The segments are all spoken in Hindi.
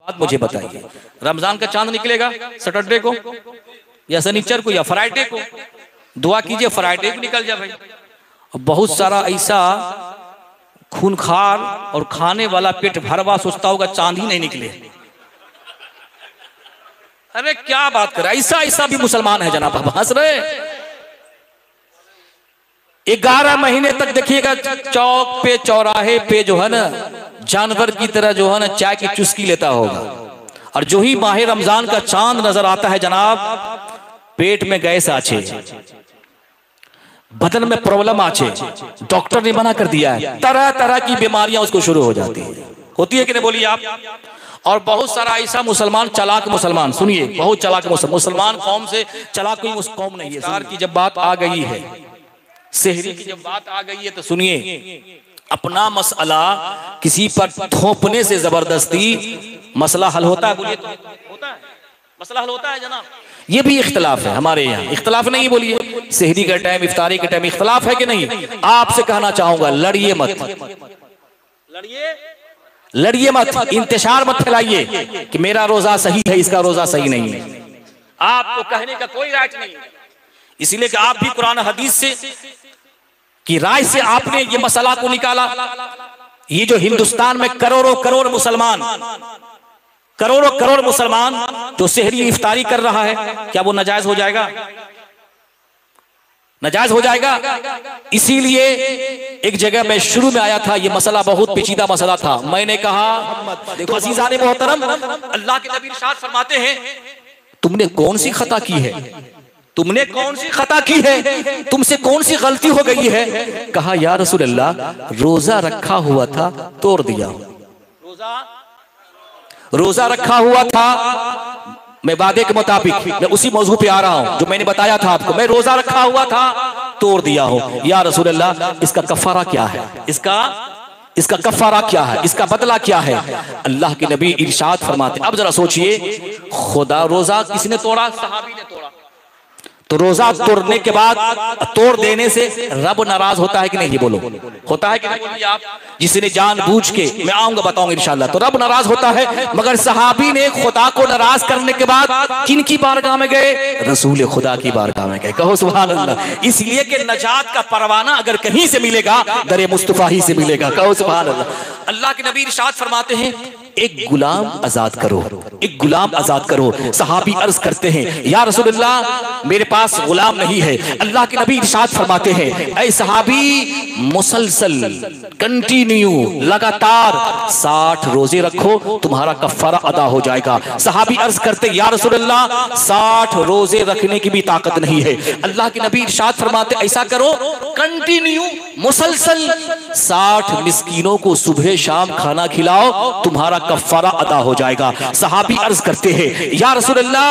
बात मुझे बताइए, रमजान का चांद निकलेगा सैटरडे को या शनिचर को या फ्राइडे को? दुआ कीजिए फ्राइडे को निकल जाए भाई। बहुत सारा ऐसा खूनखार और खाने वाला पेट भरवा सोचता होगा चांद ही नहीं निकले। अरे क्या बात कर, ऐसा ऐसा भी मुसलमान है जनाब, आप हंस रहे। 11 महीने तक देखिएगा चौक पे चौराहे पे जो है ना जानवर की तरह जो है ना चाय की चुस्की लेता होगा, और जो ही माह रमजान का चांद नजर आता है जनाब, पेट में गैस आछे, बदन में प्रॉब्लम आछे, डॉक्टर ने मना कर दिया है, तरह तरह की बीमारियां उसको शुरू हो जाती है। होती है कि नहीं बोलिए आप? और बहुत सारा ऐसा मुसलमान, चालाक मुसलमान, सुनिए, बहुत चालाक मुसलमान कौम से चालाक कोई उस कौम नहीं है। सार की जब बात आ गई है, सेहरी की जब बात आ गई है, तो सुनिए, अपना मसला किसी पर थोपने से जबरदस्ती मसला हल होता है? बोलिए, तो होता है मसला हल होता है जनाब? ये भी इख्तलाफ है हमारे यहाँ, इख्तलाफ नहीं बोलिए। सेहरी का टाइम, इफ्तारी का टाइम, इख्तलाफ है कि नहीं? आपसे कहना चाहूंगा, लड़िए मत, लड़िए मत, इंतशार मत फैलाइए कि मेरा रोजा सही है, इसका रोजा सही नहीं है। आपको कहने का कोई राइट नहीं है, इसलिए कि आप भी कुरान हदीस से की राय से आपने ये मसला को निकाला। ये जो हिंदुस्तान में करोड़ों करोड़ मुसलमान, करोड़ों करोड़ मुसलमान जो सेहरी इफ्तारी कर रहा है, क्या वो नाजायज हो जाएगा? नाजायज हो जाएगा। इसीलिए एक जगह मैं शुरू में आया था, ये मसला बहुत पेचीदा मसला था। मैंने कहा, देखो अज़ीज़ान मोहतरम, अल्लाह के नबी इरशाद फरमाते हैं, तुमने कौन सी खता की है, तुमने कौन सी खता की है, तुमसे कौन सी गलती हो गई है? कहा, या रसूल अल्लाह, रोजा रखा हुआ था तोड़ दिया। रोजा रखा हुआ था, मैं वादे के मुताबिक मैं उसी मौजू पे आ रहा हूं जो मैंने बताया था आपको, मैं रोजा रखा हुआ था तोड़ दिया हूं। या रसूल अल्लाह, इसका कफारा क्या है? इसका कफारा क्या है? इसका बदला क्या है? अल्लाह के नबी इरशाद फरमाते, अब जरा सोचिए, खुदा रोजा किसने तोड़ा? सहाबी ने तोड़ा। तो रोजा तोड़ने के बाद, तोड़ देने से रब नाराज होता है कि नहीं? बोलो, होता है कि नहीं? बोलिए आप। जिसने जानबूझ के, मैं आऊंगा बताऊंगा इंशाल्लाह, तो रब नाराज होता है। मगर सहाबी ने खुदा को नाराज करने के बाद किनकी बारगाह में गए? रसूल खुदा की बारगाह में गए। कहो सुभान अल्लाह। इसलिए कि नजात का परवाना अगर कहीं से मिलेगा, दरे मुस्तफा ही से मिलेगा। कहो सुभान अल्लाह। अल्लाह के नबी इरशाद फरमाते हैं, एक गुलाम आजाद करो, एक गुलाम आजाद करो। सहाबी अर्ज करते हैं, या रसूल अल्लाह, मेरे पास गुलाम नहीं है। अल्लाह के नबी इरशाद फरमाते हैं, ऐ सहाबी, मुसलसल, कंटिन्यू, लगातार 60 रोजे रखो, तुम्हारा कफारा अदा हो जाएगा। सहाबी अर्ज करते, या रसूल अल्लाह, 60 रोजे रखने की भी ताकत नहीं है। अल्लाह के नबी इरशाद फरमाते, ऐसा करो, कंटिन्यू, मुसलसल 60 मिस्कीनों को सुबह शाम खाना खिलाओ, तुम्हारा कफारा अदा हो जाएगा। सहाबी अर्ज करते हैं, या रसूल अल्लाह,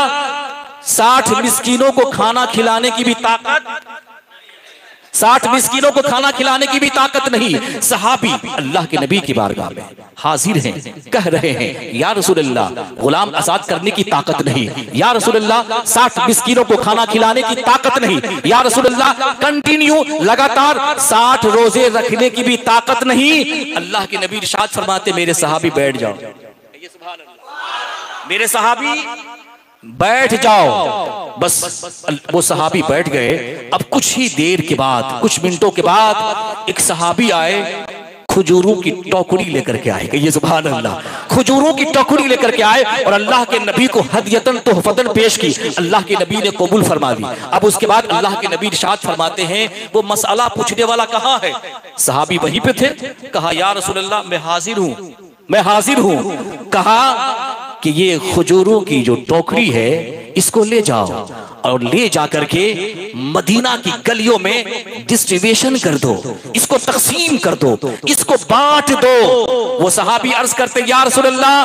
60 मिस्कीनों को खाना खिलाने की भी ताकत, 60 मिस्कीनों को खाना खिलाने की भी ताकत नहीं। सहाबी अल्लाह के नबी की बारगाह में हाजिर हैं, कह रहे हैं, या रसूल अल्लाह, गुलाम आजाद करने की ताकत नहीं। या रसूल अल्लाह, 60 मिस्कीनों को खाना खिलाने की ताकत नहीं। या रसूल अल्लाह, कंटिन्यू, लगातार 60 रोजे रखने की भी ताकत नहीं। अल्लाह के नबी इरशाद फरमाते, मेरे सहाबी बैठ जाओ, मेरे सहाबी बैठ जाओ। बस वो सहाबी बैठ गए। अब कुछ ही देर के बाद, कुछ मिनटों के बाद, एक सहाबी आए, खजूरों की टोकरी लेकर के आए। ये सुभान अल्लाह, खजूरों की टोकरी लेकर के आए और अल्लाह के नबी को हदियतन तोहफतन पेश की। अल्लाह के नबी ने कबूल फरमा दी। अब उसके बाद अल्लाह के नबी इरशाद फरमाते हैं, वो मसला पूछने वाला कहाँ है? सहाबी वहीं पे थे। कहा, या रसूल अल्लाह, मैं हाजिर हूँ, मैं हाजिर हूँ। कहा कि ये खजूरों की जो टोकरी है, इसको ले जाओ और ले जाकर के मदीना की गलियों में डिस्ट्रीब्यूशन कर दो, इसको तकसीम कर दो, इसको बांट दो। वो सहाबी अर्ज करते, या रसूल अल्लाह,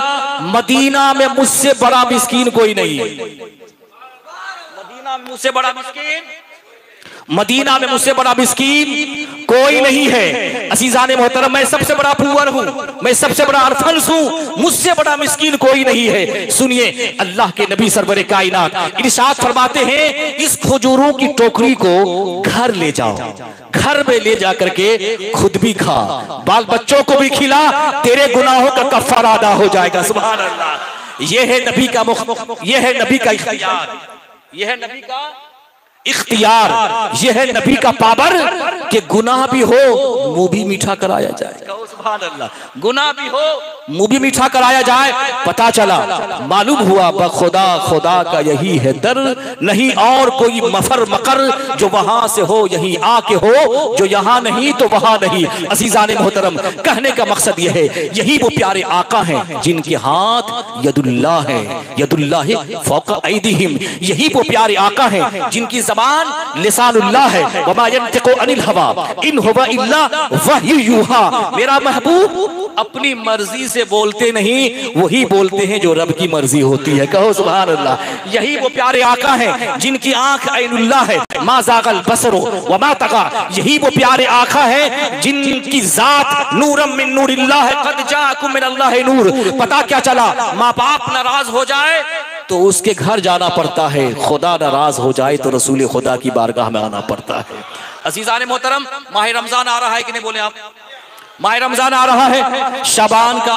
मदीना में मुझसे बड़ा मिस्कीन कोई नहीं है। मदीना में मुझसे बड़ा मिस्कीन, मदीना में मुझसे बड़ा मिस्कीन कोई नहीं है। अज़ीज़ान मोहतरम, मैं सबसे बड़ा पुअर हूँ, मैं सबसे बड़ा अरफंस हूँ, मुझसे बड़ा मिस्कीन कोई नहीं है। सुनिए, अल्लाह के नबी सरवरे कायनात इरशाद फरमाते हैं, इस खजूरों की टोकरी को घर ले जाओ, घर में ले जाकर के खुद भी खा, बाल बच्चों को भी खिला, तेरे गुनाहों का कफ़ारा अदा हो जाएगा। सुभान अल्लाह। ये है नबी का ये है नबी का इख्तियार, ये है नबी का इख्तियार, ये है नबी का पावर कि गुनाह भी हो मुंह भी मीठा कराया जाए। सुभान अल्लाह, गुनाह भी हो मुंह भी मीठा कराया जाए। पता चला, मालूम हुआ बखुदा खुदा का यही है दर, नहीं और कोई मफर मकर जो वहां से हो यही आके हो, जो यहाँ नहीं तो वहां नहीं। अजीजान मोहतरम, कहने का मकसद यह है, यही वो प्यारे आका हैं जिनके हाथ यदुल्लाह है, यदुल्लाह फौका ऐदीहिम। यही वो प्यारे आका हैं जिनकी ज़बान लिसानुल्लाह है, वमा यंतिकु अनिल हवा इन हुवा इल्ला वही यूहा। मेरा महबूब अपनी मर्जी से बोलते नहीं, वही बोलते हैं जो रब की मर्जी होती है। कहो सुभान अल्लाह। यही वो प्यारे आका हैं जिनकी आंख ऐनुल्लाह है, मा ज़ागल बसरो व मा तगा। यही वो प्यारे आका हैं जिनकी जात नूरम मिन नूरिल्लाह है, कद जाअकुम मिनल्लाहि नूर। पता क्या चला, माँ बाप नाराज हो जाए तो उसके घर जाना पड़ता है, खुदा नाराज हो जाए तो रसूल खुदा की बारगाह में आना पड़ता है। अजीज़ान मोहतरम, माह रमजान आ रहा है कि नहीं, बोले आप? माह रमजान आ रहा है, शाबान का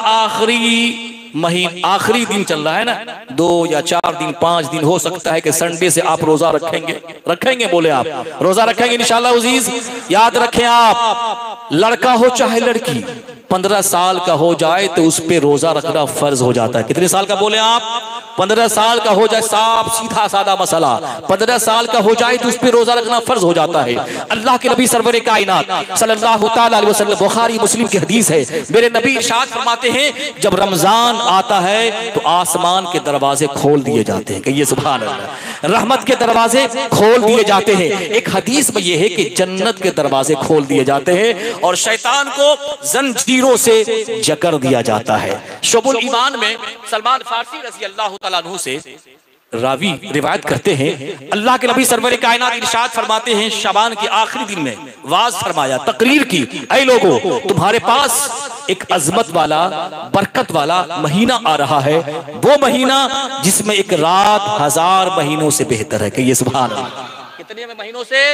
आखिरी दिन चल रहा है ना, 2 या 4 दिन 5 दिन हो सकता है कि संडे से आप रोजा रखेंगे बोले आप रोजा रखेंगे इंशाअल्लाह अजीज। याद रखें, आप लड़का हो चाहे लड़की, 15 साल का हो जाए तो उस पे रोजा रखना फर्ज हो जाता है। कितने साल का बोले आप? 15 साल का हो जाए, साफ सीधा सादा मसला, 15 साल का हो जाए तो उस पे रोजा रखना फर्ज हो जाता है। अल्लाह के नबी सरवर कायनात सल्लल्लाहु तआला अलैहि वसल्लम, बुखारी मुस्लिम की हदीस है, मेरे नबी इरशाद फरमाते हैं, जब रमजान आता है तो आसमान के दरवाजे खोल दिए जाते हैं। कहिए सुभान अल्लाह। रहमत के दरवाजे खोल दिए जाते हैं। एक हदीस में यह है कि जन्नत के दरवाजे खोल दिए जाते हैं और शैतान को जंजीरों से जकड़ दिया जाता है। शुबुल ईमान में सलमान फारसी रज़ी अल्लाह तआला अन्हु से रावी रिवायत करते हैं, अल्लाह के नबी सरवर कायनात इरशाद फरमाते हैं, शाबान के आखिरी दिन में वाज फरमाया, तकरीर की, ऐ लोगों, तुम्हारे पास एक अजमत वाला बरकत वाला महीना आ रहा है, वो महीना जिसमें एक रात 1000 महीनों से बेहतर है। कहिए सुभान अल्लाह। कितने महीनों से?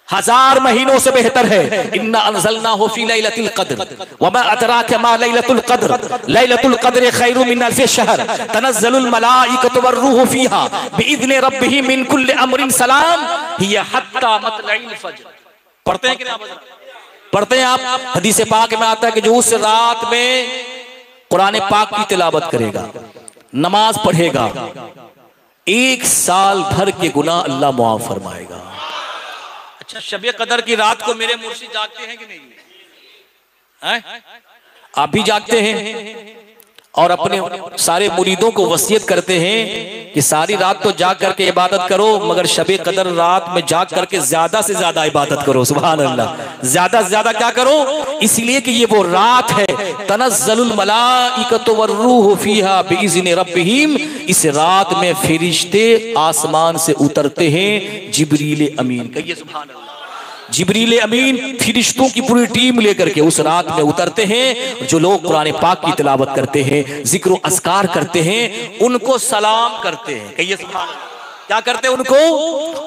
1000 महीनों से बेहतर है। इन्ना अंज़लनाहु फी लैलतिल क़द्र वमा अदराका मा लैलतुल क़द्र लैलतुल क़द्र खैरुम मिन अल्फ़ि शहर तनज़्ज़लुल मलाइकतु वर्रूहु फ़ीहा बिइज़्नि रब्बिहिम मिन कुल्लि अम्रिन सलाम हिय हत्ता मतलइल फ़ज्र। पढ़ते हैं कि नहीं? पढ़ते हैं आप? हदीस पाक में आता है कि जो उस रात में कुरान पाक की तिलावत करेगा, नमाज पढ़ेगा, 1 साल भर के गुनाह अल्लाह मुआफ़ फरमाएगा। अच्छा, शब कदर की रात को मेरे मुर्शिद जागते हैं कि नहीं? हैं? आप भी जागते हैं और अपने सारे मुरीदों को वसीयत करते हैं कि सारी रात तो जाग करके इबादत करो, मगर शब कदर रात में जाग करके ज्यादा से ज्यादा इबादत करो। सुभान अल्लाह। ज्यादा से ज्यादा क्या करो? इसलिए कि ये वो रात है, तनज़्ज़लुल मलाइकतु वर्रूहु फ़ीहा बिइज़्नि रब्बिहिम। इस रात में फरिश्ते आसमान से उतरते हैं, जिब्रील अमीन। कहिए सुभान अल्लाह। जिब्रील अमीन फरिश्तों की पूरी टीम लेकर के उस रात में उतरते हैं। जो लोग कुरान पाक की तिलावत करते हैं, जिक्र अस्कार करते हैं, उनको सलाम करते हैं। कहिए सुभान अल्लाह। क्या करते हैं?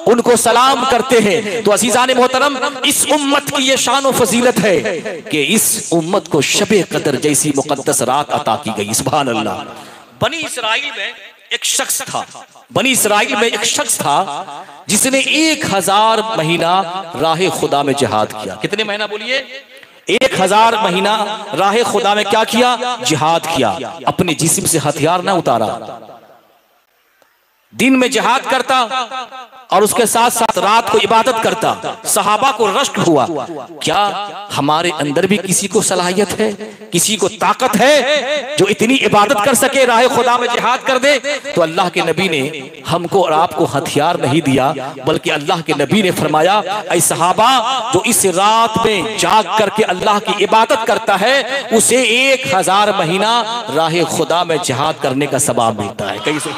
उनको सलाम करते हैं। तो अज़ीज़ान मोहतरम, इस उम्मत की ये शान और फजीलत है कि इस उम्मत को शब कदर जैसी मुकद्दस रात अता की गई। सुभान अल्लाह। बनी इसराइल में एक शख्स था, बनी इसराइल में एक शख्स था जिसने 1000 महीना राह खुदा में जिहाद किया। कितने महीना बोलिए? 1000 महीना राह खुदा में क्या किया? जिहाद किया। अपने जिस्म से हथियार ना उतारा, दिन में जिहाद करता और उसके साथ साथ रात को इबादत करता। सहाबा को रश्क हुआ, क्या हमारे अंदर भी किसी को सलाहियत है, किसी को ताकत है जो इतनी इबादत कर सके, राह खुदा में जिहाद कर दे? तो अल्लाह के नबी ने हमको और आपको हथियार नहीं दिया, बल्कि अल्लाह के नबी ने फरमाया, ऐ सहाबा, जो इस रात में जाग करके अल्लाह की इबादत करता है, उसे 1000 महीना राह खुदा में जिहाद करने का सवाब मिलता है। कैसे?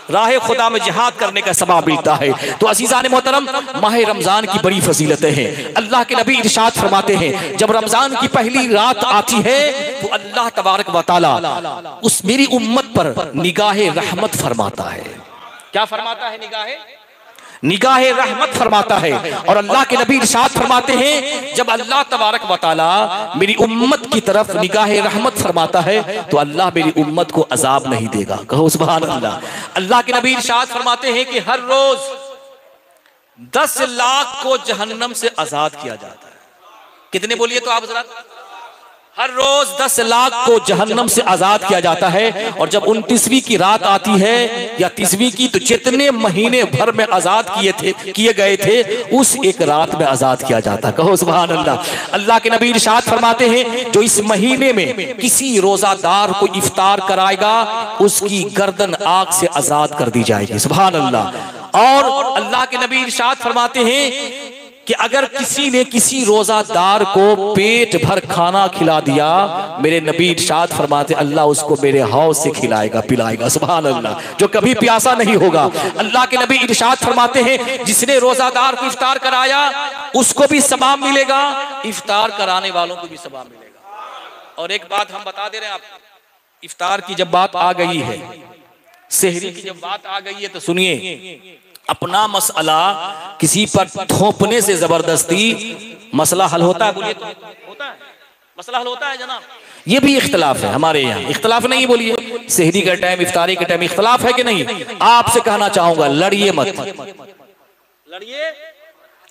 राह खुदा में जिहाद करने का सवाब मिलता है। तो अज़ीज़ान मोहतरम, माह रमजान की बड़ी फजीलतें हैं। अल्लाह के नबी इरशाद फरमाते हैं, जब रमजान की पहली रात आती है तो अल्लाह तबारक व तआला उस मेरी उम्मत पर निगाहे रहमत फरमाता है। क्या फरमाता है? निगाह रहमत फरमाता है। और अल्लाह के नबी इरशाद फरमाते हैं, जब अल्लाह तबारक व तआला मेरी उम्मत की तरफ निगाह रहमत फरमाता है तो अल्लाह मेरी उम्मत को अजाब नहीं देगा। कहो सुभान अल्लाह। अल्लाह के नबी इरशाद फरमाते हैं कि हर रोज 10 लाख को जहन्नम से आजाद किया जाता है। कितने बोलिए तो आप जरा। हर रोज 10 लाख को जहन्नम से आजाद किया जाता है। और जब 29वीं की रात आती है या 30वीं की, तो जितने महीने भर में आजाद किए गए थे उस एक रात में आजाद किया जाता। कहो सुभान अल्लाह। अल्लाह के नबी इरशाद फरमाते हैं, जो इस महीने में किसी रोजादार को इफ्तार कराएगा उसकी गर्दन आग से आजाद कर दी जाएगी। सुभान अल्लाह। और अल्लाह के नबी इरशाद फरमाते हैं कि अगर किसी ने किसी रोजादार को पेट भर खाना खिला दिया, मेरे नबी इरशाद फरमाते अल्लाह उसको मेरे हौज से खिलाएगा पिलाएगा। सुभान अल्लाह। जो कभी प्यासा नहीं होगा। अल्लाह के नबी इरशाद फरमाते हैं, जिसने रोजादार को इफ्तार कराया उसको भी सवाब मिलेगा, इफ्तार कराने वालों को भी सवाब मिलेगा। और एक बात हम बता दे रहे हैं आपको, इफ्तार की जब बात आ गई है, सेहरी की जब बात आ गई है, तो सुनिए, अपना मसला किसी पर थोपने से जबरदस्ती मसला हल होता है? बोलिए तो होता है? मसला हल होता है जनाब? ये भी इख्तलाफ है हमारे यहाँ। इख्तलाफ नहीं बोलिए, सेहरी का टाइम इफ्तारी के टाइम इख्तलाफ है कि नहीं? आपसे कहना चाहूंगा, लड़िए मत,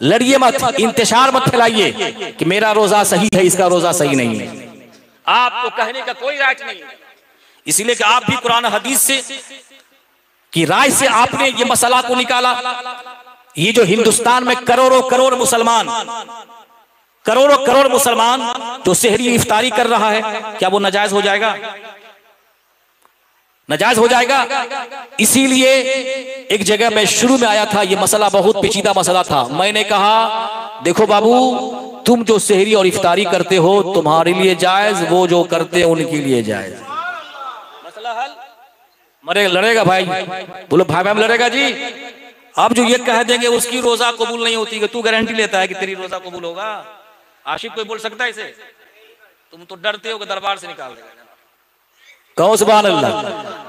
लड़िए मत, इंतशार मत फैलाइए कि मेरा रोजा सही है इसका रोजा सही नहीं है। आपको कहने का कोई राइट नहीं है, इसलिए कि आप भी कुरान हदीस से की राय से आपने ये मसला को निकाला। ये जो हिंदुस्तान में करोड़ों करोड़ मुसलमान, करोड़ों करोड़ मुसलमान जो सेहरी इफ्तारी कर रहा है, क्या वो नाजायज हो जाएगा? नाजायज हो जाएगा। इसीलिए एक जगह मैं शुरू में आया था, ये मसला बहुत पेचीदा मसला था। मैंने कहा देखो बाबू, तुम जो सेहरी और इफ्तारी करते हो तुम्हारे लिए जायज, वो जो करते हैं उनके लिए जायज। मसला हल। मरे लड़ेगा भाई, बोलो भाई भाई लड़ेगा जी। आप जो ये कह देंगे उसकी रोजा कबूल नहीं होती, तू गारंटी लेता है कि तेरी रोजा कबूल होगा? आशिक कोई बोल सकता है इसे? तुम तो डरते हो कि दरबार से निकाल देगा। कहो सुभान अल्लाह।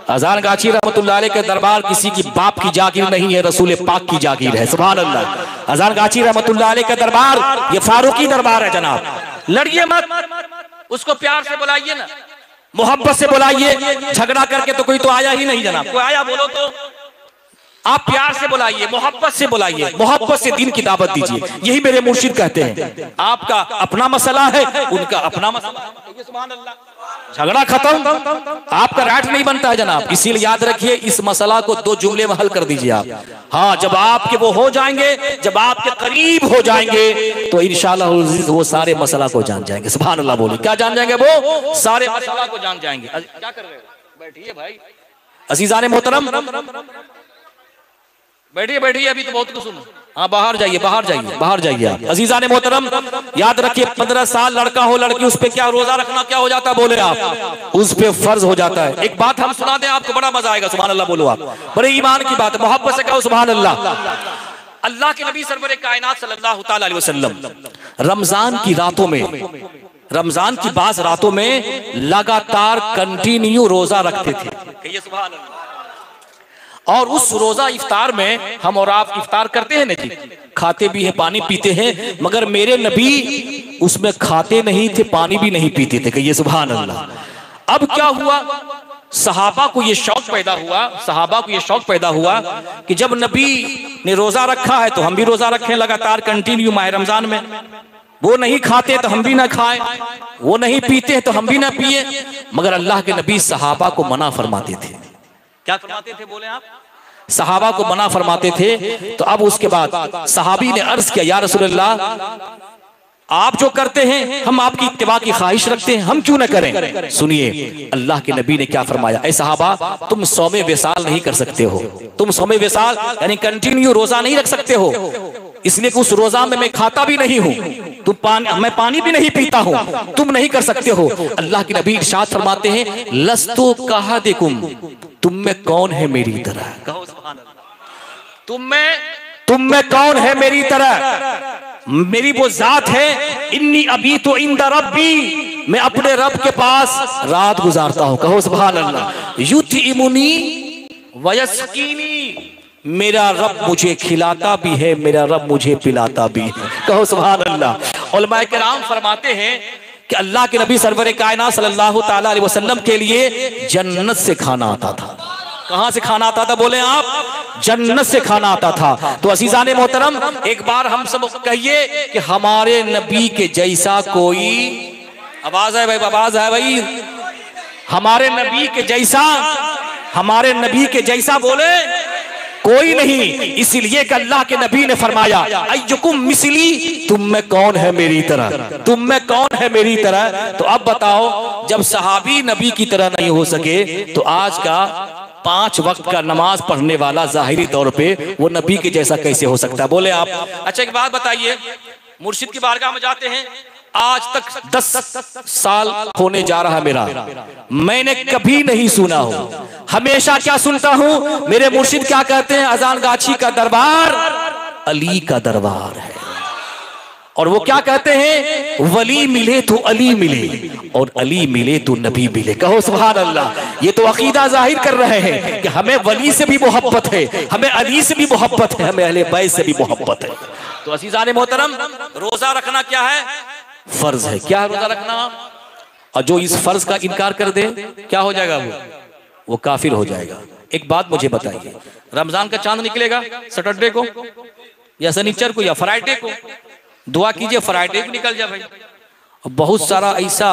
अजान गाची रहमतुल्लाह अलैह के दरबार किसी की बाप की जागीर नहीं है, रसूल पाक की जागीर है। सुभान अल्लाह। अजान गाची रहमतुल्लाह अलैह का दरबार ये फारूकी दरबार है जनाब। लड़िए मत, उसको प्यार से बुलाइए ना, मोहब्बत से बुलाइए। झगड़ा करके तो कोई तो आया ही नहीं जनाब। कोई आया बोलो तो? आप प्यार से बुलाइए, मोहब्बत से बुलाइए, मोहब्बत से दीन की दावत दीजिए। यही मेरे मुर्शिद कहते हैं। आपका अपना मसला है, उनका अपना मसला है। सुभान अल्लाह। झगड़ा खत्म, आपका राइट नहीं बनता है जनाब। इसीलिए याद रखिए, इस मसला को 2 जुमले में हल कर दीजिए आप। हाँ, जब आपके वो हो जाएंगे, जब आपके करीब हो जाएंगे, तो इंशाअल्लाह वो सारे मसला को जान जाएंगे। सुभान अल्लाह। बोले क्या जान जाएंगे? वो सारे मसला को जान जाएंगे। क्या कर रहे हो? बैठिए भाई। अजीजान मोहतरम, बैठिए बैठिए, अभी तो बहुत कुछ सुनो। हाँ, बाहर जाइए, बाहर जाइए, बाहर जाइए आप। अजीजान मोहतरम, याद रखिए, 15 साल लड़का हो लड़की, उस पे क्या रोजा रखना क्या हो जाता है? बोले आप, उस पे फर्ज हो जाता है। एक बात हम सुना दें आपको, बड़ा मजा आएगा। सुभान अल्लाह बोलो आप। बड़े ईमान की बात है, मोहब्बत से कहो सुभान अल्लाह। अल्लाह के नबी सरवर कायनात सल्लल्लाहु तआला अलैहि वसल्लम रमजान की रातों में, रमजान की बाज़ रातों में लगातार कंटिन्यू रोजा रखते थे। कहिए सुभान अल्लाह। और उस रोजा इफ्तार में हम और आप इफ्तार करते हैं ना जी, खाते भी हैं, पानी पीते हैं, मगर मेरे नबी उसमें खाते नहीं थे, पानी भी नहीं पीते थे। कहिए सुभान अल्लाह। अब क्या हुआ? सहाबा को ये शौक पैदा हुआ, सहाबा को ये शौक पैदा हुआ कि जब नबी ने रोजा रखा है तो हम भी रोजा रखें लगातार कंटिन्यू माह रमजान में। वो नहीं खाते तो हम भी ना खाएं, वो नहीं पीते तो हम भी ना पिए। मगर अल्लाह के नबी सहाबा को मना फरमाते थे। क्या फरमाते थे? बोले आप। सहाबा को मना फरमाते थे। तो अब उसके बाद सहाबी ने अर्ज किया, या रसूलल्लाह, आप जो करते हैं हम आपकी इत्तिबा की ख्वाहिश रखते हैं, हम क्यों न करें? सुनिए अल्लाह के नबी ने क्या फरमाया। ऐ सहाबा, तुम सौमे विसाल नहीं कर सकते हो, तुम सौमे विसाल यानी कंटिन्यू रोजा नहीं रख सकते हो, इसलिए कि उस रोजा में मैं खाता भी नहीं हूँ, मैं पानी भी नहीं पीता हूँ, तुम नहीं कर सकते हो। अल्लाह के नबी इरशाद फरमाते हैं, लस्तु कहादिकुम, तुम में कौन है मेरी तरह? कहो सुभान अल्लाह। तुम में कौन है मेरी तरह? मेरी वो जात है, इन्नी अभी तो इंदा रब्बी, मैं अपने रब के पास रात गुजारता हूँ। कहो सुभान अल्लाह। युतिमुनी वयस्कीनी, मेरा रब मुझे खिलाता भी है, मेरा रब मुझे पिलाता भी है। कहो सुभान अल्लाह। उलमाए किराम फरमाते हैं कि अल्लाह के नबी सरवर कायनात सल्लल्लाहु ताला अलैहि वसल्लम के लिए जन्नत से खाना आता था। कहां से खाना आता था बोले आप? जन्नत से खाना आता था। तो अजीजाने मोहतरम, एक बार हम सब कहिए कि हमारे नबी के जैसा कोई, आवाज है भाई, आवाज है भाई, हमारे नबी के जैसा, हमारे नबी के जैसा बोले कोई नहीं। इसीलिए कि अल्लाह के नबी ने फरमाया अय्युकुम मिसली, तुम में कौन है मेरी तरह, तुम में कौन है मेरी तरह। तो अब बताओ, जब सहाबी नबी की तरह नहीं हो सके तो आज का 5 वक्त का नमाज पढ़ने वाला जाहिरी तौर पे वो नबी के जैसा कैसे हो सकता है बोले आप? अच्छा एक बात बताइए, मुर्शिद की बारगाह में जाते हैं, आज तक 10 साल होने जा रहा मेरा, मैंने कभी नहीं सुना हो। हमेशा क्या सुनता हूं, मेरे मुर्शिद क्या कहते हैं, अजान गाछी का दरबार अली का दरबार है। और वो क्या कहते हैं, वली मिले तो अली मिले और अली मिले तो नबी मिले। कहो सुभान अल्लाह। ये तो अकीदा जाहिर कर रहे हैं कि हमें वली से भी मोहब्बत है, हमें अली से भी मोहब्बत है, हमें अहले बैत से भी मोहब्बत है। तो अज़ीज़ाने मोहतरम, रोजा रखना क्या है? फर्ज है। क्या रोजा रखना? और जो इस फर्ज का इनकार कर दे क्या हो जाएगा? वो काफिर हो जाएगा। एक बात मुझे बताइए, रमजान का चांद निकलेगा सैटरडे को या शनिचर को या फ्राइडे को? दुआ कीजिए फ्राइडे को निकल जाए भाई। बहुत सारा ऐसा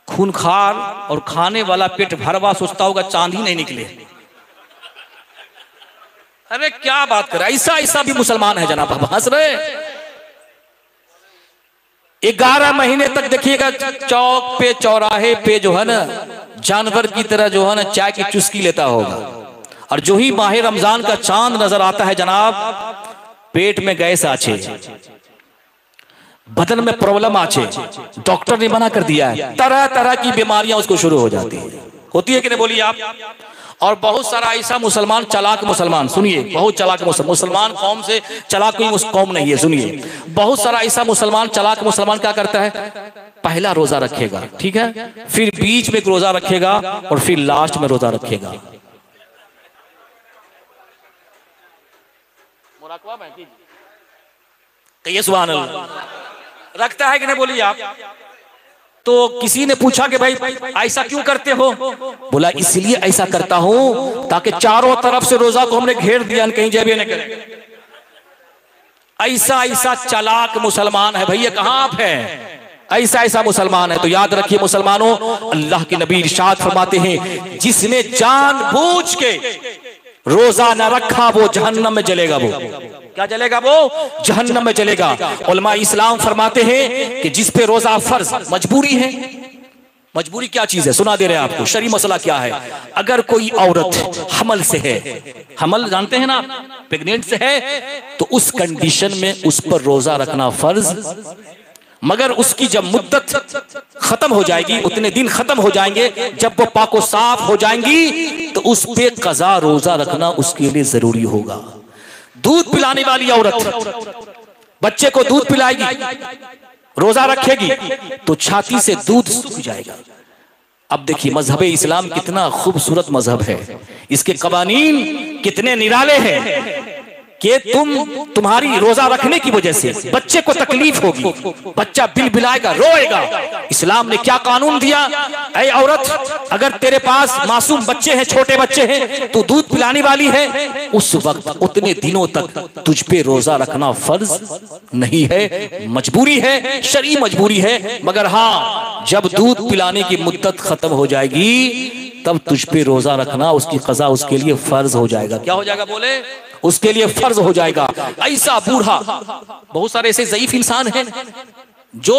खूनखार और खाने वाला पेट भरवा सोचता होगा चांद ही नहीं निकले। अरे क्या बात कर, ऐसा ऐसा भी मुसलमान है जनाब, हंस रहे। 11 महीने तक देखिएगा चौक पे चौराहे पे जो है ना जानवर की तरह जो है ना चाय की चुस्की लेता होगा, और जो ही माह रमजान का चांद नजर आता है जनाब, पेट में गैस आछे, बदन में प्रॉब्लम आछे, डॉक्टर ने मना कर दिया है, तरह तरह की बीमारियां उसको शुरू हो जाती है। होती है कि नहीं बोलिए आप? और बहुत सारा ऐसा मुसलमान, चालाक मुसलमान, सुनिए, बहुत चालाक मुसलमान कौम से चालाक कोई उस कौम नहीं है। सुनिए, बहुत सारा ऐसा मुसलमान, चालाक मुसलमान क्या करता है, पहला रोजा रखेगा, ठीक है, फिर बीच में एक रोजा रखेगा और फिर लास्ट में रोजा रखेगा। कहिए सुभान अल्लाह। रखता है कि नहीं बोलिए आप? तो किसी ने पूछा कि भाई ऐसा क्यों करते हो? बोला इसलिए ऐसा करता हूं ताकि चारों तरफ से रोजा को हमने घेर दिया, कहीं जेबे न करे। ऐसा ऐसा चालाक मुसलमान है भैया, कहां आप हैं? ऐसा ऐसा मुसलमान है। तो याद रखिए मुसलमानों, अल्लाह के नबी इरशाद फरमाते हैं, जिसने जानबूझ के रोजा न रखा वो जहन्नम में जलेगा। वो क्या जलेगा? वो जहन्नम में जलेगा। उलमा इस्लाम फरमाते हैं कि जिस पे रोजा फर्ज मजबूरी है। मजबूरी क्या चीज है सुना दे रहे हैं आपको, शरी मसला क्या है। अगर कोई औरत हमल से है, हमल जानते हैं ना, प्रेग्नेंट से है, तो उस कंडीशन में उस पर रोजा रखना फर्ज, मगर उसकी जब मुद्दत खत्म हो जाएगी, उतने दिन खत्म हो जाएंगे, जब वो पाको साफ हो जाएंगी तो उस पे कज़ा रोजा रखना उसके लिए जरूरी होगा। दूध पिलाने वाली औरत बच्चे को दूध पिलाएगी, रोजा रखेगी तो छाती से दूध सूख जाएगा। अब देखिए मजहब इस्लाम कितना खूबसूरत मजहब है, इसके कवानीन कितने निराले हैं कि तुम्हारी रोजा रखने की वजह से बच्चे को तकलीफ होगी, बच्चा बिलबिलाएगा, रोएगा। इस्लाम ने क्या कानून दिया, ऐ औरत, अगर तेरे पास मासूम बच्चे हैं, छोटे बच्चे हैं, तो दूध पिलाने वाली है, उस वक्त उतने दिनों तक तुझ पे रोजा रखना फर्ज नहीं है, मजबूरी है, शरई मजबूरी है। मगर हाँ, जब दूध पिलाने की मुद्दत खत्म हो जाएगी तब तुझ पे रोजा रखना, उसकी कज़ा उसके लिए फर्ज हो जाएगा। क्या हो जाएगा बोले? उसके लिए फर्ज हो जाएगा। ऐसा बूढ़ा, बहुत सारे ऐसे ज़ईफ इंसान हैं जो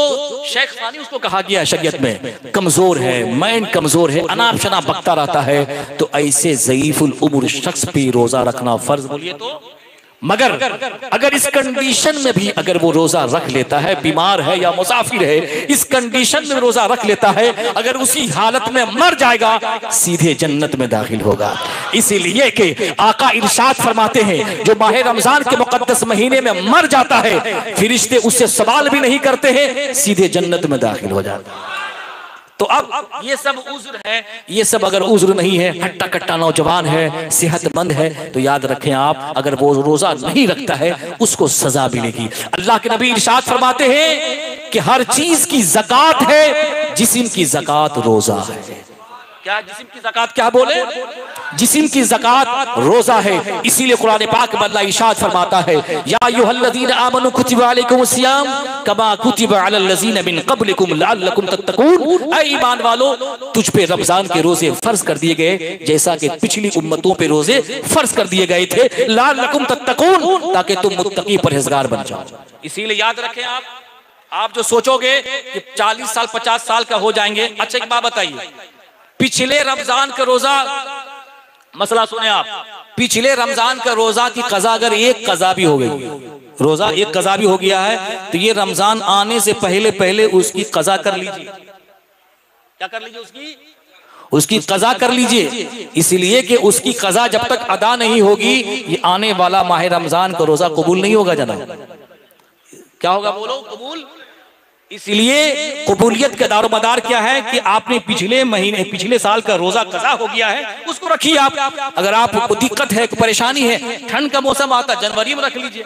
शेख फानी उसको कहा गया शरीयत में कमजोर है, मैन कमजोर है, अनाप शनाप बकता रहता है, तो ऐसे ज़ईफुल उम्र शख्स पे रोजा रखना फर्ज बोलिए तो। मगर अगर इस कंडीशन में भी अगर वो रोजा रख लेता है, बीमार है या मुसाफिर है, इस कंडीशन में रोजा रख लेता है, अगर उसी हालत में मर जाएगा सीधे जन्नत में दाखिल होगा। इसीलिए कि आका इरशाद फरमाते हैं, जो माह रमजान के मुकद्दस महीने में मर जाता है, फरिश्ते उससे सवाल भी नहीं करते हैं, सीधे जन्नत में दाखिल हो जाता है। तो अब ये सब उज्र है, ये सब अगर उज्र नहीं है, हट्टा कट्टा नौजवान है, सेहतमंद है, तो याद रखें आप, अगर वो रोजा नहीं रखता है उसको सजा मिलेगी। अल्लाह के नबी इरशाद फरमाते हैं कि हर चीज की ज़कात है, जिस्म की ज़कात रोजा है। क्या जिस्म की ज़कात क्या बोले? जिस्म की ज़कात रोजा है। इसीलिए कुरान पाक में अल्लाह इरशाद फरमाता है, या अय्युहल्लज़ीना आमनू कुतिबा अलैकुमुस्सियाम कमा कुतिबा अलल्लज़ीना मिन क़ब्लिकुम लअल्लकुम तत्तक़ून। ऐ ईमान वालो, तुझ पे रमजान के रोजे फर्ज कर दिए गए जैसा कि पिछली उम्मतों पे रोजे फर्ज कर दिए गए थे, लअल्लकुम तत्तक़ून, ताकि तुम मुत्तकी परहेज़गार बन जाओ। इसीलिए याद रखें आप जो सोचोगे कि 40 साल 50 साल का हो जाएंगे, अच्छा एक बात बताइए, पिछले रमजान का रोजा, मसला सुने आप, पिछले रमजान का रोजा की कज़ा अगर एक कज़ा भी हो गई, रोजा एक कज़ा भी हो गया है, तो ये रमजान आने से पहले पहले उसकी कज़ा कर लीजिए। क्या कर लीजिए? उसकी कज़ा कर लीजिए, इसलिए कि उसकी कज़ा जब तक अदा नहीं होगी, ये आने वाला माह रमजान का रोजा कबूल नहीं होगा जनाब। क्या होगा बोलो? कबूल। इसलिए कबूलियत का दारोमदार क्या है कि आपने पिछले साल का रोजा कज़ा हो गया है, उसको रखिए आप। अगर आपको दिक्कत है, परेशानी है, ठंड का मौसम आता, जनवरी में रख लीजिए,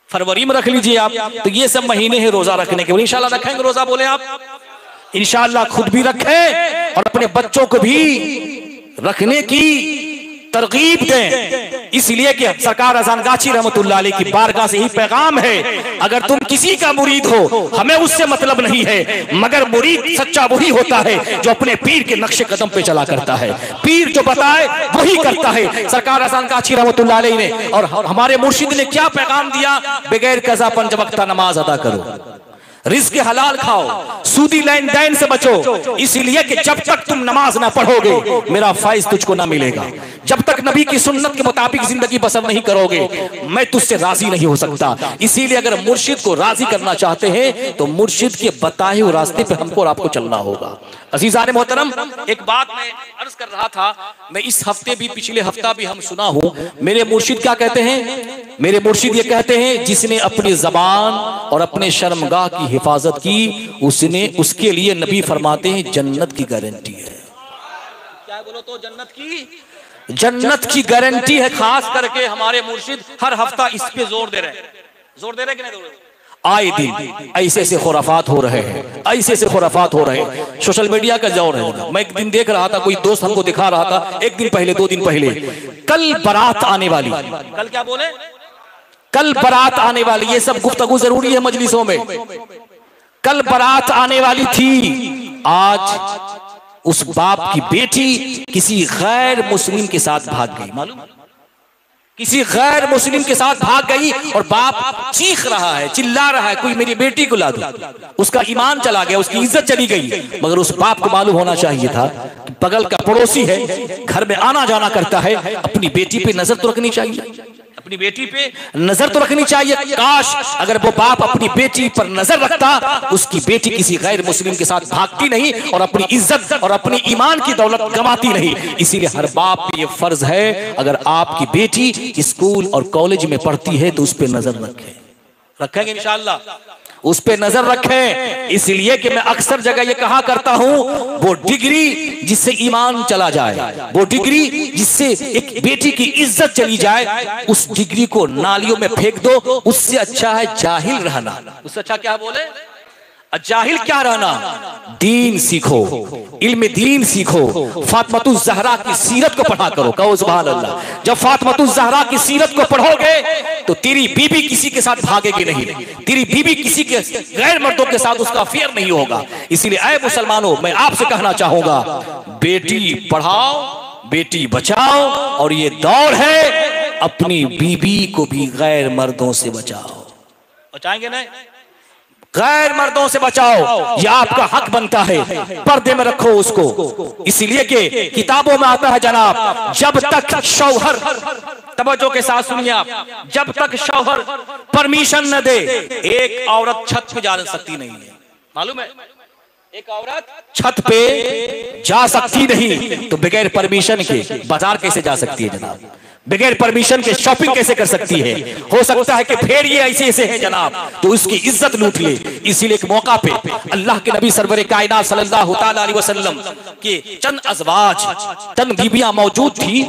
फरवरी में रख लीजिए आप। तो ये सब महीने हैं रोजा रखने के। इंशाल्लाह रखेंगे रोजा, बोले आप इंशाल्लाह खुद भी रखें और अपने बच्चों को भी रखने की तरगीब दें। इसलिए कि सरकार अज़ान गाची रहमतुल्लाह अलैह की बारगाह से ही पैगाम है, अगर तुम किसी का मुरीद हो, हमें उससे मतलब नहीं है, मगर मुरीद सच्चा वही होता है जो अपने पीर के नक्शे कदम पे चला करता है। पीर जो बताए वही करता है। सरकार अज़ान गाची रहमतुल्लाह अलैह ने और हमारे मुर्शिद ने क्या पैगाम दिया? बगैर कज़ा पंज वक्त नमाज अदा करो, रिज़्क़ हलाल खाओ, सूदी लेन देन से बचो। इसीलिए कि जब तक तुम नमाज ना पढ़ोगे मेरा फैज़ तुझको ना मिलेगा। जब तक नबी की सुन्नत के मुताबिक जिंदगी बसर नहीं करोगे, मैं तुझसे राजी नहीं हो सकता। इसीलिए अगर मुर्शिद को राजी करना चाहते हैं तो मुर्शिद के बताए हुए रास्ते पे हमको और आपको चलना होगा। अज़ीज़ान मोहतरम, एक बात मैं अर्ज कर रहा था, मैं इस हफ्ते भी पिछले हफ्ता भी हम सुना हूं, मेरे मुर्शिद क्या कहते हैं? मेरे मुर्शिद ये कहते हैं, जिसने अपनी जबान और अपने शर्मगाह की हिफाजत की, उसके लिए नबी फरमाते हैं जन्नत की गारंटी है। क्या बोलो तो? जन्नत की गारंटी है। खास करके हमारे मुर्शिद हर हफ्ता इस पे जोर दे रहे कि नहीं? आए दिन ऐसे ऐसे खुराफात हो रहे हैं, ऐसे ऐसे खुराफात हो रहे हैं। सोशल मीडिया का दौर है। मैं एक दिन देख रहा था, कोई दोस्त हमको दिखा रहा था, एक दिन पहले 2 दिन पहले, कल बारात आने वाली, कल क्या बोले? कल बारात आने वाली। ये सब गुफ्तगू जरूरी है मजलिसों में। कल बारात आने वाली थी, आज उस बाप की बेटी किसी गैर मुस्लिम के साथ भाग गई। मालूम? किसी गैर मुस्लिम के साथ भाग गई और बाप चीख रहा है, चिल्ला रहा है, कोई मेरी बेटी को ला दो। उसका ईमान चला गया, उसकी इज्जत चली गई। मगर उस बाप को मालूम होना चाहिए था, बगल का पड़ोसी है, घर में आना जाना करता है, अपनी बेटी पे नजर तो रखनी चाहिए, अपनी बेटी पे नजर तो रखनी चाहिए। काश अगर वो बाप अपनी बेटी पर नजर रखता, उसकी बेटी किसी गैर मुस्लिम के साथ भागती नहीं और अपनी इज्जत और अपनी ईमान की दौलत गंवाती नहीं। इसीलिए हर बाप पे ये फर्ज है, अगर आपकी बेटी स्कूल और कॉलेज में पढ़ती है तो उस पर नजर रखेंगे इंशाअल्लाह, उस पे नजर रखें। इसलिए कि मैं अक्सर जगह ये कहा करता हूं, वो डिग्री जिससे ईमान चला जाए, वो डिग्री जिससे एक बेटी की इज्जत चली जाए, उस डिग्री को नालियों में फेंक दो। उससे अच्छा है जाहिल रहना। उससे अच्छा क्या बोले? जाहिल क्या रहना? दीन सीखो, इल्म दीन सीखो, फातिमा ज़हरा की सीरत को पढ़ा करो। कहो सुभान अल्लाह। जब फातिमा ज़हरा की सीरत को पढ़ोगे तो तेरी बीबी किसी के साथ भागेगी नहीं, तेरी बीबी किसी के गैर मर्दों के साथ उसका अफेयर नहीं होगा। इसीलिए ऐ मुसलमानों, मैं आपसे कहना चाहूंगा, बेटी पढ़ाओ, बेटी बचाओ, और ये दौर है अपनी बीबी को भी गैर मर्दों से बचाओ। बचाएंगे नहीं? गैर मर्दों से बचाओ, यह आपका हक बनता है। पर्दे में रखो उसको। इसीलिए कि किताबों में आता है जनाब, जब तक शौहर, तवज्जो के साथ सुनिए आप, जब तक शौहर परमिशन न दे, एक औरत छत पे जा सकती नहीं है। मालूम है? एक औरत छत पे जा सकती नहीं, तो बगैर परमिशन के बाजार कैसे जा सकती है जनाब? बगैर परमिशन के शॉपिंग कैसे कर सकती है? हो सकता है कि फिर ये ऐसे ऐसे है जनाब तो उसकी इज्जत लूट ले। इसीलिए एक मौका पे अल्लाह के नबी सरवर कायनात सल्लल्लाहु ताला अलैहि वसल्लम के चंद अज़वाज, चंद बीबियां मौजूद थी।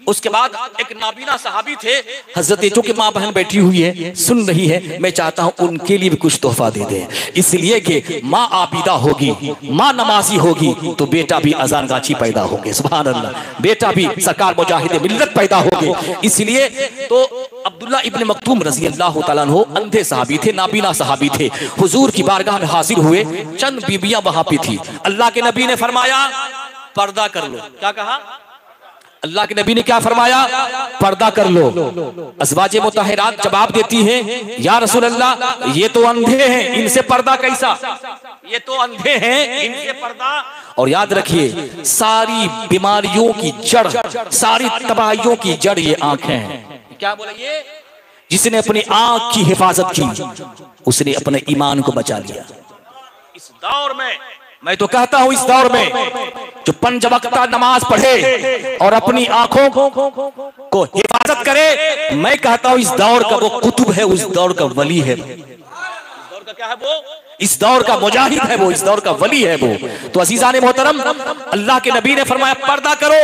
उसके बाद एक नाबीना सहाबी थे, हजरत, जो कि माँ बहन बैठी हुई है, सुन रही है, मैं चाहता हूं उनके लिए भी कुछ तोहफा दे दे। इसलिए कि माँ आबिदा होगी, माँ नमाजी होगी तो बेटा भी अजान गाची पैदा होंगे, सुभान अल्लाह, बेटा भी सरकार मुजाहिद मिल्लत पैदा होंगे। इसलिए तो अब्दुल्ला इब्न मक्तूम रजी अल्लाह तआला अन्हु अंधे सहाबी थे, नाबीना सहाबी थे, हुजूर की बारगाह में हाजिर हुए। चंद बीबियां वहां पे थी। अल्लाह के नबी ने फरमाया पर्दा कर लो। क्या कहा? अल्लाह के नबी ने क्या फरमाया? पर्दा कर लो। अज़वाजे मुतहरात जवाब देती हैं, या रसूल अल्लाह, ये तो अंधे हैं, इनसे पर्दा कैसा? ये तो अंधे हैं, इनसे पर्दा? और याद रखिए, सारी बीमारियों की जड़, सारी तबाहियों की जड़ ये आंखें हैं। क्या बोला? ये जिसने अपनी आंख की हिफाजत की उसने अपने ईमान को बचा लिया। इस दौर में मैं तो कहता हूं, इस दौर में जो 5 वक्ता नमाज पढ़े और अपनी आंखों को हिफाजत करे, मैं कहता हूं इस दौर का वो कुतुब है, उस दौर का वली है। इस दौर का क्या है? वो इस दौर का मुजाहिद है, वो इस दौर का वली है वो। तो अजीजान मोहतरम, अल्लाह के नबी ने फरमाया पर्दा करो।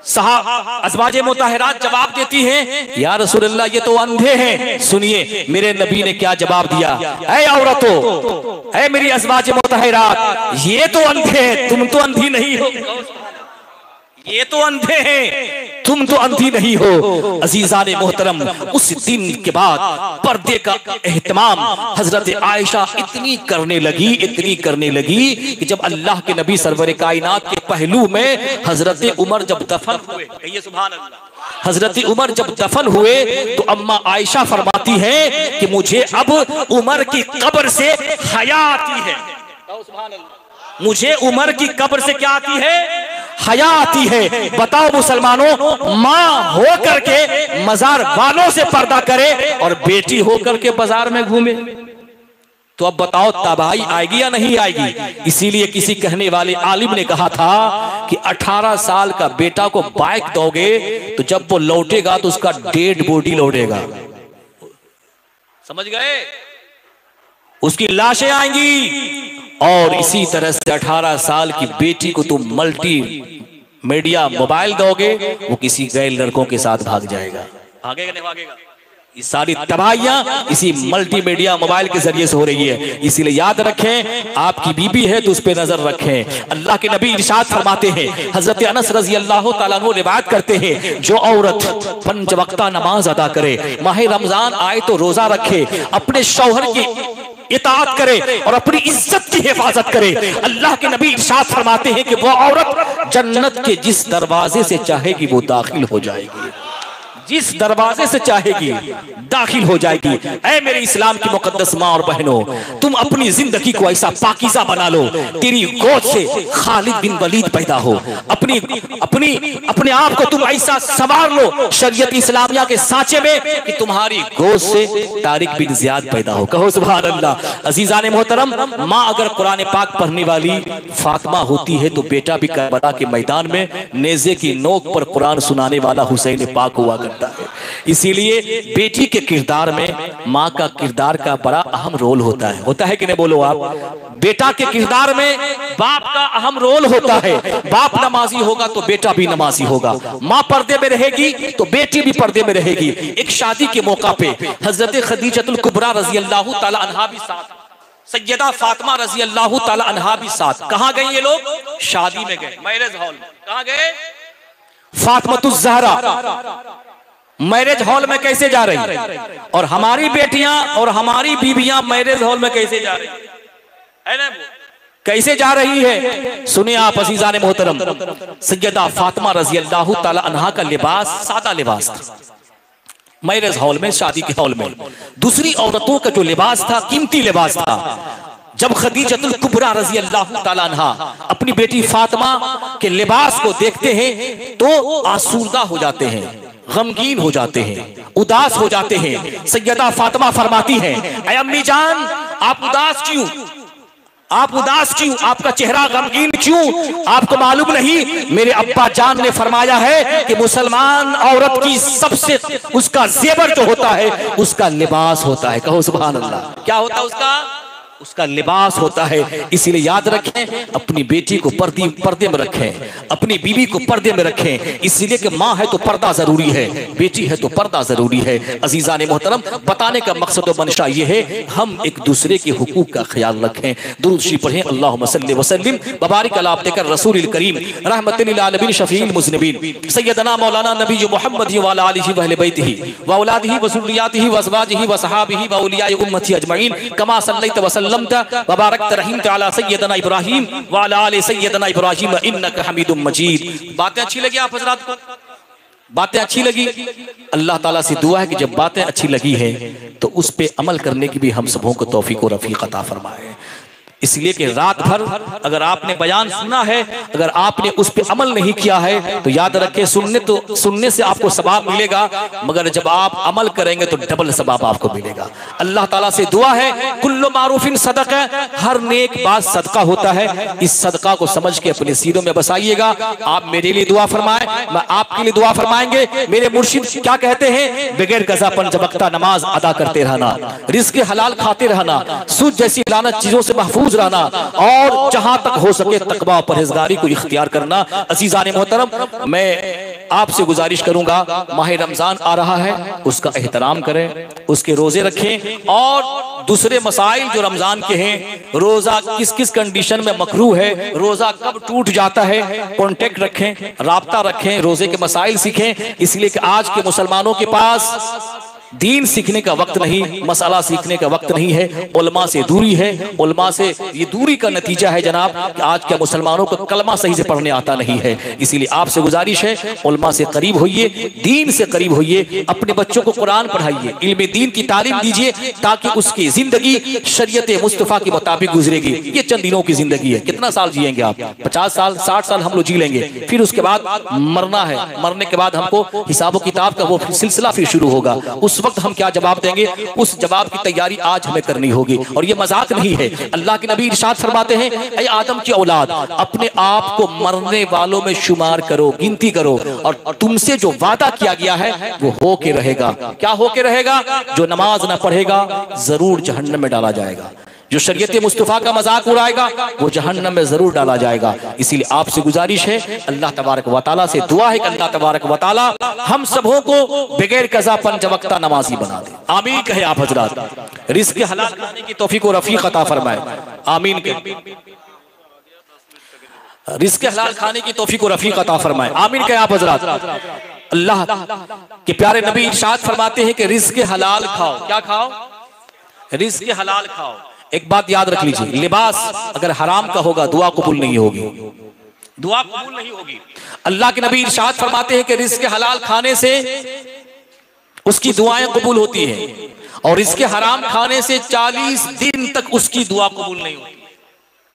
अज़वाजे मुतहरात जवाब देती हैं, या रसूलल्लाह, ये तो अंधे हैं। सुनिए मेरे नबी ने क्या जवाब दिया। ऐ औरतों, ऐ मेरी अज़वाजे मुतहरात, ये तो अंधे हैं, तुम तो अंधी नहीं हो। ये तो अंधे हैं, तुम तो अंधी नहीं हो। अजीजान मोहतरम, उस दिन के बाद पर्दे का एहतमाम हजरत आयशा इतनी करने लगी कि जब अल्लाह के नबी सरवर कायनात के पहलू में हजरत उमर जब दफन हुए, कहिए सुभान अल्लाह, हजरत उमर जब दफन हुए तो अम्मा आयशा फरमाती है कि मुझे अब उमर की कब्र से हया आती है। सुभान अल्लाह, मुझे उमर की कब्र से क्या आती है? हया आती है। बताओ मुसलमानों, माँ हो करके मजार वालों से पर्दा करे और बेटी हो करके बाजार में घूमे, तो अब बताओ तबाही आएगी या नहीं आएगी? इसीलिए किसी कहने वाले आलिम ने कहा था कि 18 साल का बेटा को बाइक दोगे तो जब वो लौटेगा तो उसका डेड बॉडी लौटेगा। समझ गए? उसकी लाशें आएंगी। और इसी तरह से 18 साल की बेटी को तुम मल्टी मीडिया मोबाइल दोगे, वो किसी गैर लड़कों के साथ भाग जाएगा। भागेगा नहीं भागेगा? ये सारी तबाहियां इसी मल्टी मीडिया मोबाइल के जरिए से हो रही है। इसीलिए याद रखें, आपकी बीबी है तो उस पर नजर रखें। अल्लाह के नबी इरशाद फरमाते हैं, हजरत अनस रजी अल्लाह तआला अन्हु रिवायत करते हैं, जो औरत 5 वक्ता नमाज अदा करे, माह रमजान आए तो रोजा रखे, अपने शौहर की इताअत करे और अपनी इज्जत की हिफाजत करे, अल्लाह के नबी इरशाद फरमाते हैं कि वो औरत जन्नत के जिस दरवाजे से चाहेगी वो दाखिल हो जाएगी, जिस दरवाजे से चाहेगी दाखिल हो जाएगी। ऐ मेरे इस्लाम की मुकद्दस माँ और बहनों, तुम अपनी जिंदगी को ऐसा पाकीज़ा बना लो, तेरी गोद से खालिद बिन वलीद पैदा हो, अपने आप को तुम ऐसा संवार लो शरीयत इस्लामिया के सांचे में कि तुम्हारी गोद से तारिक बिन ज़ियाद पैदा हो। कहो सुभान अल्लाह। अजीज़ान मोहतरम, माँ अगर कुरान पाक पढ़ने वाली फातिमा होती है तो बेटा भी करबला के मैदान में नेज़े की नोक पर कुरान सुनाने वाला हुसैन पाक हुआ करता है। इसीलिए बेटी के किरदार में माँ का किरदार का बड़ा अहम रोल होता है कि नहीं? बोलो आप। बेटा के किरदार में बाप का अहम रोल होता है। बाप नमाजी होगा तो बेटा भी नमाजी होगा, माँ पर्दे में रहेगी तो बेटी भी पर्दे में रहेगी। एक शादी के मौका पे हजरत खदीजतुल कुबरा रजी अल्लाह ताला अन्हा भी साथ, सैयदा फातिमा रजी अल्लाह ताला अन्हा भी साथ। कहाँ गए ये लोग? शादी में गए, मैरिज हॉल में। कहाँ गए? फातिमातुज़ ज़हरा मैरिज हॉल में कैसे जा रही और हमारी बेटियां और हमारी बीबियां मैरिज हॉल में कैसे जा रही है ना? कैसे जा रही है? सुनिए आप अज़ीज़ान मोहतरम, सैयदा फातिमा रजी अल्लाह ताला अन्हा का लिबास सादा लिबास था। मैरिज हॉल में, शादी के हॉल में दूसरी औरतों का जो लिबास था कीमती लिबास था। जब खदीजतुल कुबरा रजी अल्लाह ताला अन्हा अपनी बेटी फातिमा के लिबास को देखते हैं तो आसूदा हो जाते हैं, गमगीन हो जाते हैं, उदास हो जाते हैं। सैयदा फातिमा फरमाती हैं, ऐ अम्मी जान, आप उदास क्यों? आप उदास क्यों, आपका चेहरा गमगीन क्यों? आपको मालूम नहीं मेरे अब्बा जान ने फरमाया है कि मुसलमान औरत की सबसे उसका जेवर जो होता है उसका लिबास होता है। कहो सुभान अल्लाह। क्या होता है उसका लिबास होता है। इसीलिए याद रखें, अपनी बेटी को पर्दे में रखें, अपनी बीवी को पर्दे में रखें। इसीलिए कि माँ है तो पर्दा जरूरी है, बेटी है तो पर्दा जरूरी है। अजीज़ान मोहतरम, बताने का मकसद और मंशा ये है हम एक दूसरे के हुकूक का ख्याल रखें। दुरूद शरीफ पढ़ें, अल्लाहुम्मा सल्लि व सल्लिम बबारिक अला अब्दिका रसूलिल करीम रहमतुल लिल आलमीन शफीउल मुज़निबीन सय्यदना मौलाना नबी मुहम्मद व अला आलिहि व अहले बैतिहि व औलादिहि व ज़ुर्रिय्यातिहि व अज़वाजिहि व सहाबिहि व औलियाए उम्मती अजमईन कमा सल्लैत व वबारकत रहीमत अला सय्यदना इब्राहीम व अला आलि सय्यदना इब्राहीम इन्नका हमीदुम मजीद। बातें अच्छी लगी आप हजरात को? बातें अच्छी लगी? अल्लाह ताला से दुआ है कि जब बातें अच्छी लगी है तो उस पे अमल करने की भी हम सबों को तौफीक और रफीक अता फरमाए। इसलिए कि रात भर अगर आपने बयान सुना है, अगर आपने उस पर अमल नहीं किया है तो याद रखें, सुनने से आपको सवाब मिलेगा, मगर जब आप अमल करेंगे तो डबल सवाब आपको मिलेगा। अल्लाह ताला से दुआ है, कुल्लु मारूफिन सदका, हर नेक बात सदका होता है। इस सदका को समझ के अपने सीनों में बसाइएगा। आप मेरे लिए दुआ फरमाएं, मैं आपके लिए दुआ फरमाएंगे। मेरे मुर्शिद क्या कहते हैं? बगैर गज़ापन जबकता नमाज अदा करते रहना, रिज़्क़ हलाल खाते रहना, सूद जैसी लानत चीजों से महफूज रहना और जहां तक हो सके तकवा परहेजगारी को इख्तियार करना। अज़ीज़ान मोहतरम, मैं आपसे गुजारिश करूंगा, माह रमजान आ रहा है, उसका एहतराम करें, उसके रोजे रखें और दूसरे मसाइल जो रमजान के हैं, रोजा किस किस कंडीशन में मकरूह है, रोजा कब टूट जाता है, कॉन्टेक्ट रखें, राब्ता रखें, रोजे के मसाइल सीखें। इसलिए कि आज के मुसलमानों के पास दीन सीखने का वक्त नहीं, मसाला सीखने का वक्त नहीं है, उलमा से दूरी है। उलमा से ये दूरी का नतीजा है जनाब कि आज के मुसलमानों को कलमा सही से पढ़ने आता नहीं है। इसीलिए आपसे गुजारिश है, उलमा से करीब होइए, दीन से करीब होइए, अपने बच्चों को कुरान पढ़ाइए, इल्म दीन की तालीम दीजिए ताकि उसकी जिंदगी शरीयत मुस्तफ़ा के मुताबिक गुजरेगी। ये चंद दिनों की जिंदगी है, कितना साल जिएंगे आप? 50 साल 60 साल हम लोग जी लेंगे, फिर उसके बाद मरना है, मरने के बाद हमको हिसाब किताब का वो सिलसिला फिर शुरू होगा। उस वक्त हम क्या जवाब देंगे, उस जवाब की तैयारी आज हमें करनी होगी। और ये मजाक नहीं है, अल्लाह के नबी इरशाद फरमाते हैं, ऐ आदम की औलाद, अपने आप को मरने वालों में शुमार करो, गिनती करो, और तुमसे जो वादा किया गया है वो हो के रहेगा। क्या हो के रहेगा? जो नमाज ना पढ़ेगा जरूर जहन्नम में डाला जाएगा, जो शरीयत मुस्तफ़ा का मजाक उड़ाएगा वो जहन्नम में जरूर डाला जाएगा। इसीलिए आपसे गुजारिश है, अल्लाह तबारक व तआला से दुआ है कि अल्लाह तबारक व तआला हम सबों को बगैर कज़ापन जवक्ता नमाजी बना दे। आमीन कहे आप हजरात। रिज़्क़ हलाल खाने की तौफीक और रफीक अता फरमाए। आमीन कहे। रिज़्क़ हलाल खाने की तौफीक और रफीक अता फरमाए। आमीन कहे आप हजरात। अल्लाह के प्यारे नबी इरशाद फरमाते हैं कि रिज़्क़ हलाल खाओ। क्या खाओ? रिज़्क़ हलाल खाओ। एक बात याद रख लीजिए, लिबास अगर हराम का होगा दुआ कबूल नहीं होगी, दुआ कबूल नहीं होगी। अल्लाह के नबी इरशाद फरमाते हैं कि रिज़्क़ हलाल खाने से उसकी दुआएं कबूल होती हैं और रिज़्क़ हराम खाने से 40 दिन तक उसकी दुआ कबूल नहीं होती।